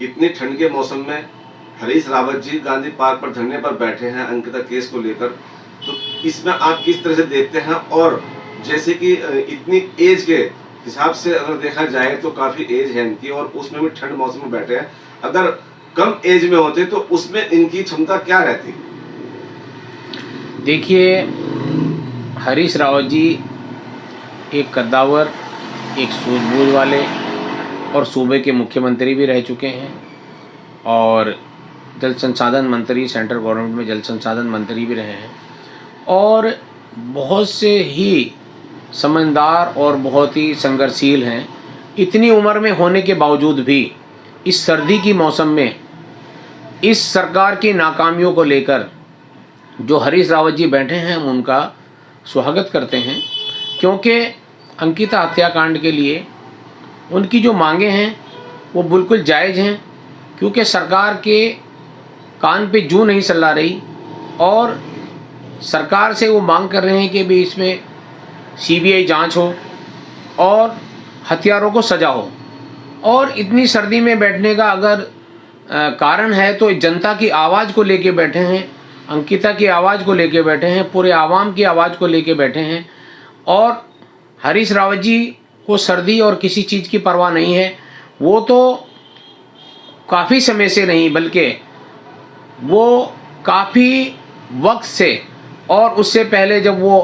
इतनी ठंड के मौसम में हरीश रावत जी गांधी पार्क पर धरने पर बैठे हैं अंकिता केस को लेकर, तो इसमें आप किस तरह से देखते हैं? और जैसे कि इतनी एज के हिसाब से अगर देखा जाए तो काफी एज है इनकी, और उसमें भी ठंड मौसम में बैठे हैं, अगर कम एज में होते तो उसमें इनकी क्षमता क्या रहती? देखिए, हरीश रावत जी एक कद्दावर, एक सूझबूझ वाले और सूबे के मुख्यमंत्री भी रह चुके हैं, और जल संसाधन मंत्री, सेंट्रल गवर्नमेंट में जल संसाधन मंत्री भी रहे हैं, और बहुत से ही समझदार और बहुत ही संघर्षशील हैं। इतनी उम्र में होने के बावजूद भी इस सर्दी की मौसम में इस सरकार की नाकामियों को लेकर जो हरीश रावत जी बैठे हैं, हम उनका स्वागत करते हैं, क्योंकि अंकिता हत्याकांड के लिए उनकी जो मांगे हैं वो बिल्कुल जायज़ हैं, क्योंकि सरकार के कान पे जूं नहीं सल्ला रही, और सरकार से वो मांग कर रहे हैं कि भी इसमें सीबीआई जांच हो और हत्यारों को सज़ा हो। और इतनी सर्दी में बैठने का अगर कारण है तो जनता की आवाज़ को लेके बैठे हैं, अंकिता की आवाज़ को लेके बैठे हैं, पूरे आवाम की आवाज़ को लेके बैठे हैं। और हरीश रावत जी को सर्दी और किसी चीज़ की परवाह नहीं है। वो तो काफ़ी समय से नहीं, बल्कि वो काफ़ी वक्त से और उससे पहले जब वो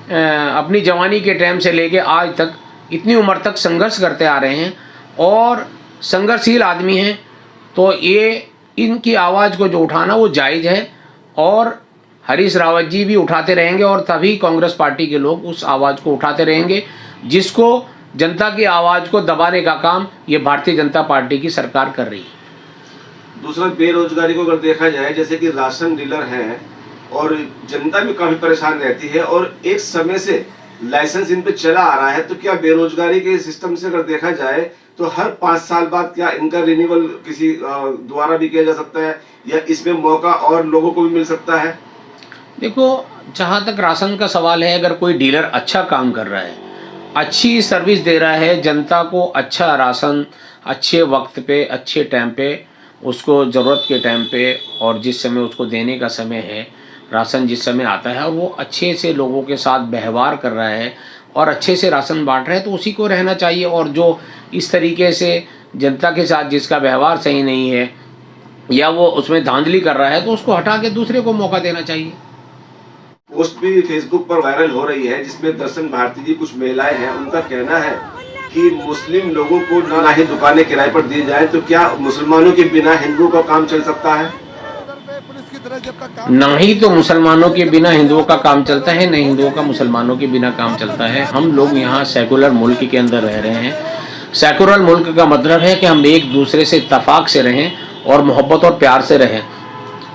अपनी जवानी के टाइम से लेके आज तक इतनी उम्र तक संघर्ष करते आ रहे हैं और संघर्षशील आदमी हैं। तो ये इनकी आवाज़ को जो उठाना वो जायज़ है, और हरीश रावत जी भी उठाते रहेंगे, और तभी कांग्रेस पार्टी के लोग उस आवाज़ को उठाते रहेंगे जिसको जनता की आवाज़ को दबाने का काम ये भारतीय जनता पार्टी की सरकार कर रही है। दूसरा, बेरोजगारी को अगर देखा जाए, जैसे कि राशन डीलर हैं और जनता भी काफी परेशान रहती है, और एक समय से लाइसेंस इन पे चला आ रहा है, तो क्या बेरोजगारी के सिस्टम से अगर देखा जाए तो हर 5 साल बाद क्या इनका रिन्यूअल किसी द्वारा भी किया जा सकता है, या इसमें मौका और लोगों को भी मिल सकता है? देखो, जहाँ तक राशन का सवाल है, अगर कोई डीलर अच्छा काम कर रहा है, अच्छी सर्विस दे रहा है, जनता को अच्छा राशन अच्छे वक्त पे, अच्छे टाइम पे, उसको ज़रूरत के टाइम पे, और जिस समय उसको देने का समय है, राशन जिस समय आता है, और वो अच्छे से लोगों के साथ व्यवहार कर रहा है और अच्छे से राशन बांट रहा है, तो उसी को रहना चाहिए। और जो इस तरीके से जनता के साथ जिसका व्यवहार सही नहीं है या वो उसमें धांधली कर रहा है, तो उसको हटा के दूसरे को मौका देना चाहिए। पोस्ट भी फेसबुक पर वायरल हो रही है जिसमें दर्शन भारती जी, कुछ महिलाएं हैं, उनका कहना है कि मुस्लिम लोगों को ना ही दुकानें किराए पर दी जाए, तो क्या मुसलमानों के बिना हिंदुओं का काम चल सकता है? ना ही तो मुसलमानों के बिना हिंदुओं का काम चलता है, न हिंदुओं का मुसलमानों के बिना काम चलता है। हम लोग यहाँ सेकुलर मुल्क के अंदर रह रहे हैं। सेकुलर मुल्क का मतलब है कि हम एक दूसरे से इत्तेफाक से रहें और मोहब्बत और प्यार से रहें।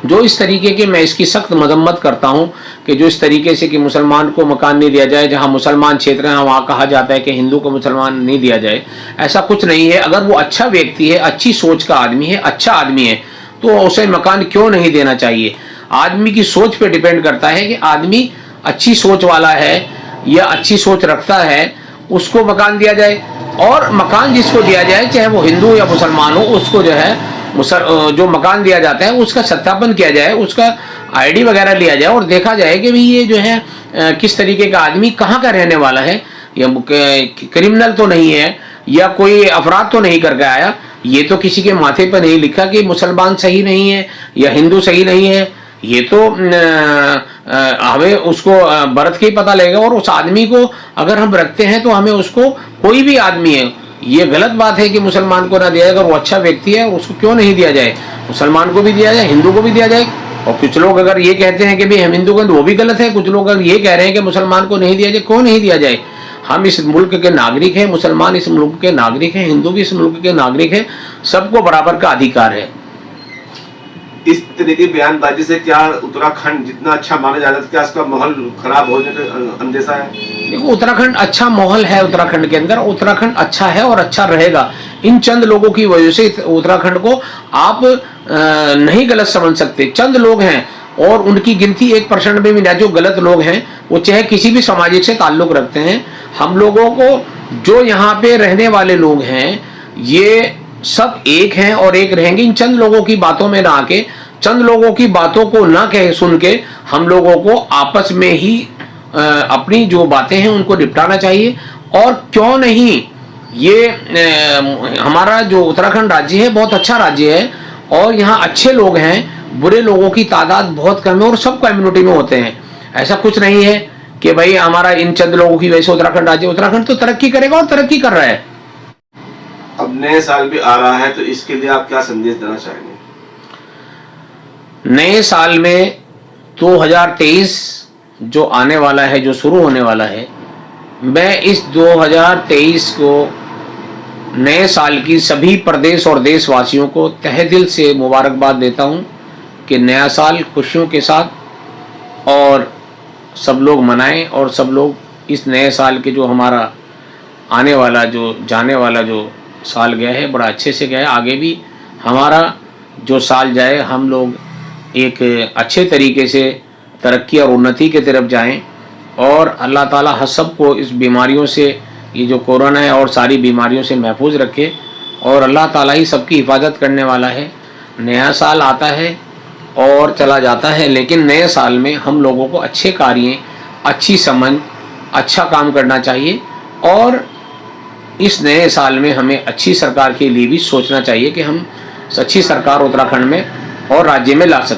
जो इस तरीके के, मैं इसकी सख्त मजम्मत करता हूँ कि जो इस तरीके से कि मुसलमान को मकान नहीं दिया जाए, जहाँ मुसलमान क्षेत्र हैं वहाँ कहा जाता है कि हिंदू को मुसलमान नहीं दिया जाए, ऐसा कुछ नहीं है। अगर वो अच्छा व्यक्ति है, अच्छी सोच का आदमी है, अच्छा आदमी है, तो उसे मकान क्यों नहीं देना चाहिए? आदमी की सोच पे डिपेंड करता है कि आदमी अच्छी सोच वाला है या अच्छी सोच रखता है, उसको मकान दिया जाए। और मकान जिसको दिया जाए, चाहे वो हिंदू या मुसलमान हो, उसको जो है जो मकान दिया जाता है उसका सत्यापन किया जाए, उसका आईडी वगैरह लिया जाए, और देखा जाए कि भाई ये जो है किस तरीके का आदमी, कहाँ का रहने वाला है, या क्रिमिनल तो नहीं है या कोई अपराध तो नहीं करके आया। ये तो किसी के माथे पर नहीं लिखा कि मुसलमान सही नहीं है या हिंदू सही नहीं है। ये तो हमें उसको बरत के ही पता लगेगा, और उस आदमी को अगर हम रखते हैं तो हमें उसको, कोई भी आदमी है, ये गलत बात है कि मुसलमान को ना दिया जाए। अगर वो अच्छा व्यक्ति है उसको क्यों नहीं दिया जाए? मुसलमान को भी दिया जाए, हिंदू को भी दिया जाए। और कुछ लोग अगर ये कहते हैं कि भाई हम हिंदू को, तो वो भी गलत है। कुछ लोग अगर ये कह रहे हैं कि मुसलमान को नहीं दिया जाए, क्यों नहीं दिया जाए? हम इस मुल्क के नागरिक हैं, मुसलमान इस मुल्क के नागरिक हैं, हिंदू भी इस मुल्क के नागरिक हैं, सबको बराबर का अधिकार है। इस तरह की बयानबाजी से क्या उत्तराखंड जितना अच्छा माना जाता है, क्या इसका माहौल खराब होने का अंदेशा है? देखो, उत्तराखंड अच्छा माहौल है, उत्तराखंड के अंदर उत्तराखंड अच्छा है और अच्छा रहेगा। इन चंद लोगों की वजह से उत्तराखंड को आप नहीं गलत समझ सकते। चंद लोग हैं और उनकी गिनती 1% में भी ना, जो गलत लोग हैं वो चाहे किसी भी सामाजिक से ताल्लुक रखते हैं। हम लोगों को, जो यहाँ पे रहने वाले लोग हैं, ये सब एक हैं और एक रहेंगे। इन चंद लोगों की बातों में ना आके, चंद लोगों की बातों को ना कह सुन के हम लोगों को आपस में ही अपनी जो बातें हैं उनको निपटाना चाहिए। और क्यों नहीं, ये हमारा जो उत्तराखंड राज्य है बहुत अच्छा राज्य है और यहाँ अच्छे लोग हैं, बुरे लोगों की तादाद बहुत कम है और सब कम्युनिटी में होते हैं। ऐसा कुछ नहीं है कि भाई हमारा इन चंद लोगों की वजह से उत्तराखंड राज्य, उत्तराखंड तो तरक्की करेगा और तरक्की कर रहा है। अब नए साल भी आ रहा है तो इसके लिए आप क्या संदेश देना चाहेंगे? नए साल में 2023 जो आने वाला है, जो शुरू होने वाला है, मैं इस 2023 को नए साल की सभी प्रदेश और देशवासियों को तहे दिल से मुबारकबाद देता हूं कि नया साल खुशियों के साथ और सब लोग मनाएं और सब लोग इस नए साल के जो हमारा आने वाला, जो जाने वाला जो साल गया है बड़ा अच्छे से गया है, आगे भी हमारा जो साल जाए हम लोग एक अच्छे तरीके से तरक्की और उन्नति की तरफ जाएं और अल्लाह ताला हम सबको इस बीमारियों से, ये जो कोरोना है और सारी बीमारियों से महफूज रखे और अल्लाह ताला ही सबकी हिफाजत करने वाला है। नया साल आता है और चला जाता है, लेकिन नए साल में हम लोगों को अच्छे कार्य, अच्छी समझ, अच्छा काम करना चाहिए और इस नए साल में हमें अच्छी सरकार के लिए भी सोचना चाहिए कि हम अच्छी सरकार उत्तराखंड में और राज्य में ला सकें।